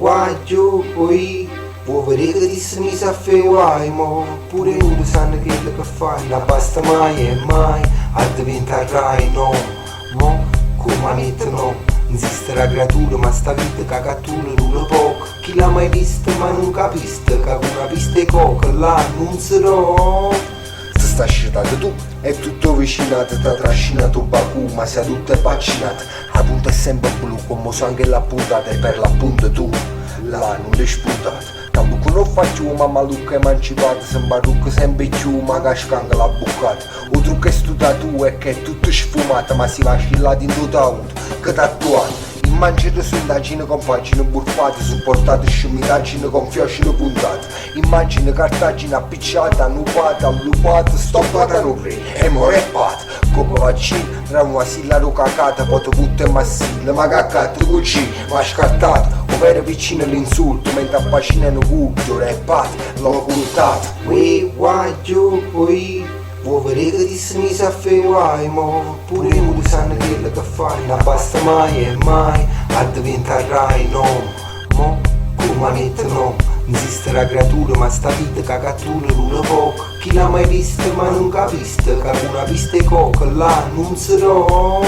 guaggio poi vuoi vedere che ti sei messa a fare guai, mo pure non sanno quello che fai, non basta mai e mai a diventare no, mo come mette no, esiste la creatura ma sta vita che cattura dura poco, chi l'ha mai vista ma non capisce che una pista e coca là non sarò. Sta scedato tu, è tutto vicinato, ti ha trascinato un bacu, ma sei tutto vaccinato. La punta è sempre blu, come sangue la puntata, e per l'appunto tu, là non l'hai spuntato. Tampoco non faccio una malucca emancipata, sembra che sempre più, ma cascanga la bucata. O trucco è studiato tu è che è tutto sfumato, ma si vacilla in tutto auto, che tatuato. Immagino su indagine con pagine burfate, supportate scimmidaggine con fiocine puntate. Immagine cartagine appicciata, annupata, allupata, stoppata non re, e morepata. Come vaccino, tra una silla cacata, poi te butte massile, ma cacata cucì, ma scattato. Ovvero vicino all'insulto, mentre appacinano cuccio, repate, l'ho puntato. Ui, guaggio, ui. Vuoi vedere che ti sei messa a fare guai, mo pure non sanno quello che fai, non basta mai e mai a diventare no, mo come mette no, esiste la creatura ma sta vita che cattura dura poco, chi l'ha mai vista ma non capisce che una pista e coca là non sarò.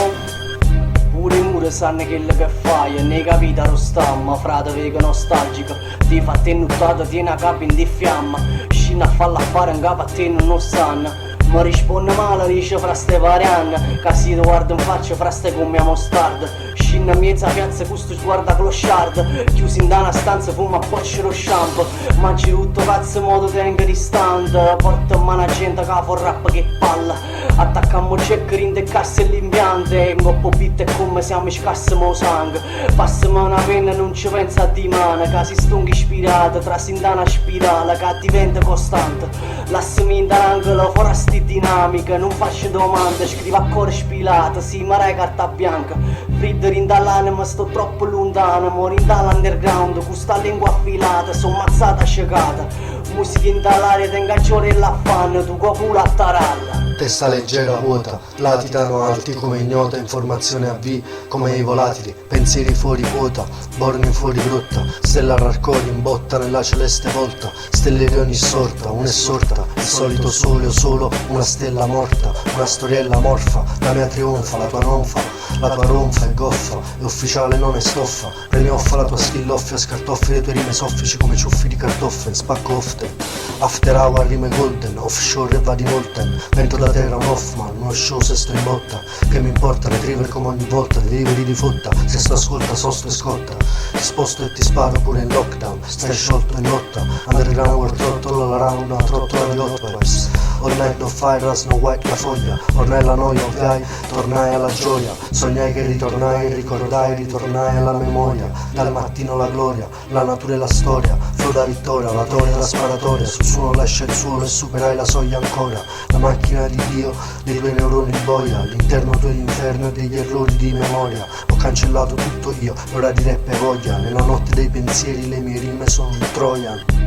Pure i muri sanno quello che fai e ne capita lo stamma, frate vega nostalgica, ti fa tenuttato, tieni a capo in di fiamma, scina a farla fare in capo a te non sanno. Mi risponde male, dice fra ste varianne, che si ti guarda in faccia fra ste come a mostarda. Scinna in mezza piazza con sto sguardo a clochard, chiusi in da una stanza fuma a bocce lo shampoo. Mangi tutto cazzo in modo tenga distante, porta in mano a gente che fa rap che palla. Attaccammo checker in decassi l'impiante, in coppo bitte e come siamo scarsi mo sangue. Passami una penna e non ci pensa a di mano, che si stunga ispirata, trasi in da una spirale che diventa costante. Lassami in da l'angolo, forasti dinamica, non faccio domande, scrivo a cuore spilata, sì, ma rai carta bianca. Frider in dall'anima, sto troppo lontano, mori in dall'underground, con sta lingua affilata, son mazzata scegata. Musica in dall'aria, tenga giore e l'affanno, tu co culo a taralla. Testa leggera vuota, latitano alti come ignota, informazione a V come i volatili, pensieri fuori quota, borni fuori grotta, stella rarcori in botta nella celeste volta, stelle di ogni sorta, una è sorta, il solito sole o solo una stella morta, una storiella morfa, la mia trionfa, la tua non fa, la tua ronfa è goffa, è ufficiale non è stoffa, premi offa la tua skill offia, scartoffi le tue rime soffici come ciuffi di cartoffe, spacco often, after hour rime golden, offshore e va di volten, vento da terra un Hoffman, uno show se sto in botta, che mi importa retriever come ogni volta, deliveri di fotta, se sto ascolta sosto e scotta, ti sposto e ti sparo pure in lockdown, stai sciolto in lotta, underground world trottola la round, una trottola di hot vibes, all night no fire, no white la foglia, ormai la noia ovviai, tornai alla gioia, sognai che ritornai, ricordai, ritornai alla memoria, dal mattino la gloria, la natura e la storia, flow da vittoria, la toria e la sparatoria, sul suono lascia il suolo e superai la soglia ancora, la macchina di Dio, dei tuoi neuroni in boia, l'interno tuo l'inferno e degli errori di memoria, ho cancellato tutto io, l'ora di rap e voglia, nella notte dei pensieri le mie rime sono un Trojan.